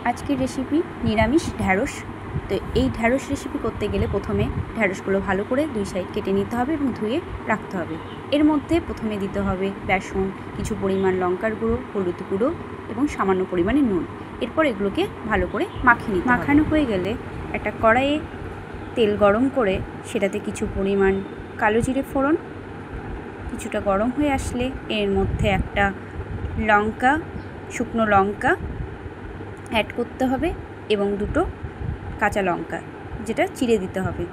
আজকের রেসিপি নিরামিষ ঢ্যাঁড়স। তো এই ঢ্যাঁড়স রেসিপি করতে গেলে প্রথমে ঢ্যাঁড়সগুলো ভালো করে দুই সাইড কেটে নিতে হবে এবং ধুয়ে রাখতে হবে। এর মধ্যে প্রথমে দিতে হবে বেসন, কিছু পরিমাণ লঙ্কার গুঁড়ো, হলুদ গুঁড়ো এবং সামান্য পরিমাণে নুন। এরপর এগুলোকে ভালো করে মাখিয়ে নিতে হবে। মাখানো হয়ে গেলে একটা কড়াইয়ে তেল গরম করে সেটাতে কিছু পরিমাণ কালো জিরে ফোড়ন, কিছুটা গরম হয়ে আসলে এর মধ্যে একটা লঙ্কা, শুকনো লঙ্কা অ্যাড করতে হবে এবং দুটো কাঁচা লঙ্কা যেটা চিড়ে দিতে হবে।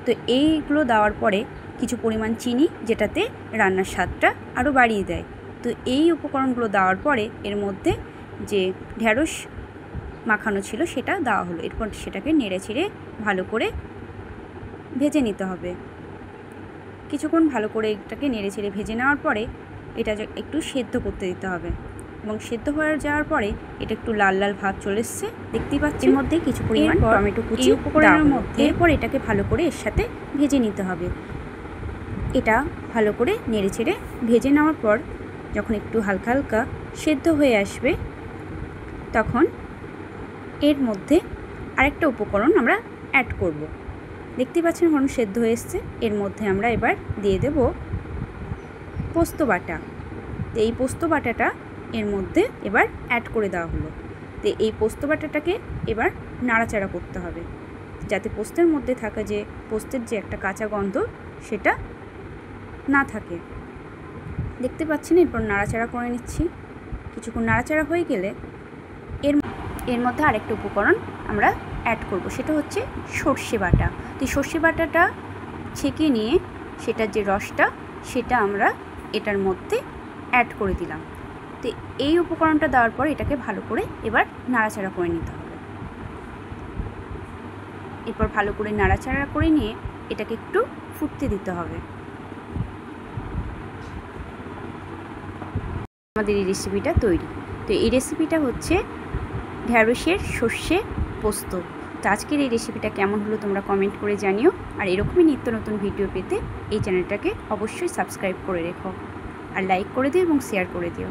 তো এইগুলো দেওয়ার পরে কিছু পরিমাণ চিনি, যেটাতে রান্নার স্বাদটা আরও বাড়িয়ে দেয়। তো এই উপকরণগুলো দেওয়ার পরে এর মধ্যে যে ঢ্যাঁড়স মাখানো ছিল সেটা দেওয়া হলো। এরপর সেটাকে নেড়ে চেড়ে ভালো করে ভেজে নিতে হবে। কিছুক্ষণ ভালো করে এটাকে নেড়ে চেড়ে ভেজে নেওয়ার পরে এটা একটু সেদ্ধ করতে দিতে হবে এবং সেদ্ধ হয়ে যাওয়ার পরে এটা একটু লাল লাল ভাব চলে এসছে, দেখতেই পাচ্ছি। এর মধ্যে কিছু পরিমাণ টমেটো কুচি উপকরণের মধ্যে এরপর এটাকে ভালো করে এর সাথে ভেজে নিতে হবে। এটা ভালো করে নেড়ে চেড়ে ভেজে নেওয়ার পর যখন একটু হালকা হালকা সেদ্ধ হয়ে আসবে তখন এর মধ্যে আরেকটা উপকরণ আমরা অ্যাড করব। দেখতেই পাচ্ছেন এখন সেদ্ধ হয়ে এসছে। এর মধ্যে আমরা এবার দিয়ে দেব পোস্ত বাটা। তো এই পোস্ত বাটাটা এর মধ্যে এবার অ্যাড করে দেওয়া হলো। তো এই পোস্ত বাটাটাকে এবার নাড়াচাড়া করতে হবে যাতে পোস্তের মধ্যে থাকা যে পোস্তের যে একটা কাঁচা গন্ধ সেটা না থাকে। দেখতে পাচ্ছেন এরপর নাড়াচাড়া করে নিচ্ছি। কিছুক্ষণ নাড়াচাড়া হয়ে গেলে এর মধ্যে আরেকটা উপকরণ আমরা অ্যাড করব, সেটা হচ্ছে সর্ষে বাটা। তো এই সর্ষে বাটাটা ছেঁকে নিয়ে সেটার যে রসটা সেটা আমরা এটার মধ্যে অ্যাড করে দিলাম। তো এই উপকরণটা দেওয়ার পর এটাকে ভালো করে এবার নাড়াচাড়া করে নিতে হবে। এরপর ভালো করে নাড়াচাড়া করে নিয়ে এটাকে একটু ফুটতে দিতে হবে। আমাদের এই রেসিপিটা তৈরি। তো এই রেসিপিটা হচ্ছে ঢ্যাঁড়সের সর্ষে পোস্ত। তো আজকের এই রেসিপিটা কেমন হলো তোমরা কমেন্ট করে জানিও। আর এরকমই নিত্য নতুন ভিডিও পেতে এই চ্যানেলটাকে অবশ্যই সাবস্ক্রাইব করে রেখো আর লাইক করে দিও এবং শেয়ার করে দিও।